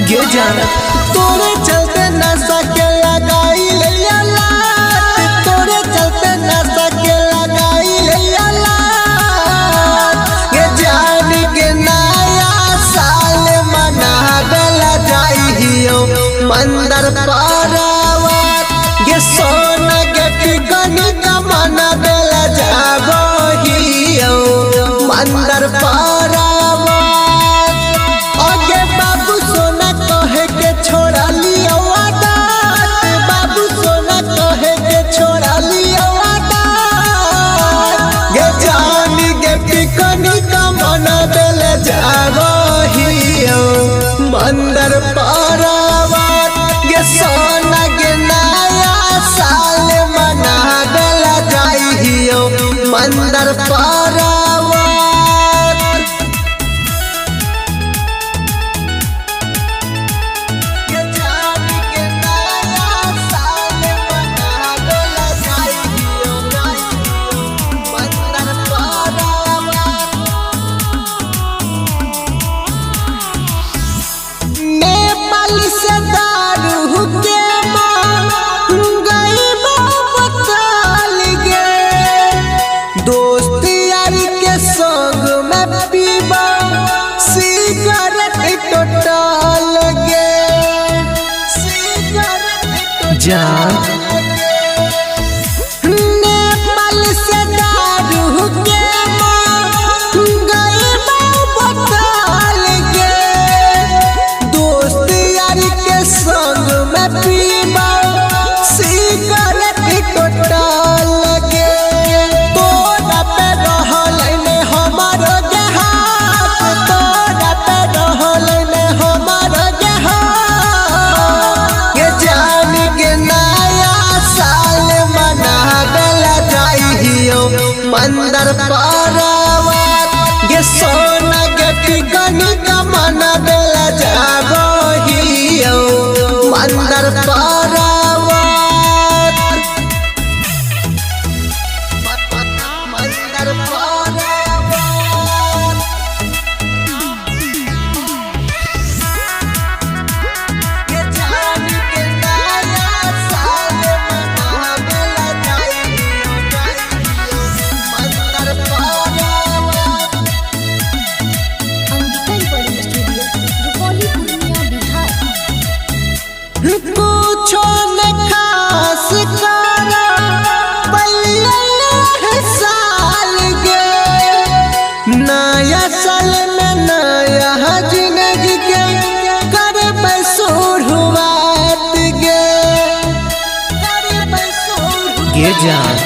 गे जान तोरे चलते नशा के लगाई लिया लात, तोरे चलते नशा के लगाई लिया लात। गे जान के नया साल मना गला जाइयो मंदर पारावत, गे सोना के टिकनी का मना गला जाबो हियो मंदर पारावत। छोड़ा लिया आदत, बाबू सोना कहे के छोड़ा लिया आदत। गे जान गे पिकनी का मन बेल जाबो हियो मंदर पारावत, गे सोना गे नया साल मना बेला जाइयो मंदर पारावत। नेपाल से दारू के गई बोतल गे, दोस्त यार के संग में पीबा सिगरेट टोटल गे। तोरा पे रहल ने हमार गे हाथ, तोरा पे रहल ने हमार गे हाथ। गे जान के मंदर पारावत, गे सोना गे पिकनी का मन बेला जाबो हियो मंदर पारावत। मंदर पारावत गे जान के नया साल मना बेला जाइयो कुछो न खास करा पहले साल गे, नया साल में नया जिंदगी के कर शुरुआत गे। गे जान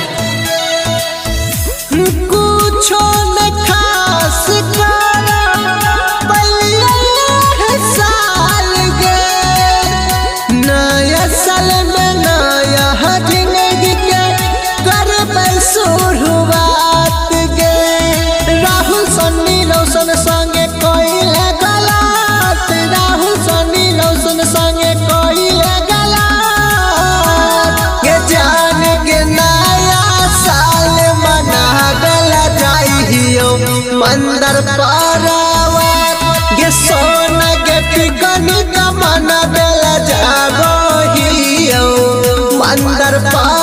कुछो न खास करा पहले साल गे, नया साल में नया जिंदगी के कर शुरुआत गे। राहुल सन्नी रोशन संगे कोइले गलत, राहुल सन्नी रोशन संगे कोइले गलत। गे जान के नया साल मना गला जाइयो मंदर पारावत, गे सोना गे पिकनी का मन बेला जाबो हियो मंदर पारावत।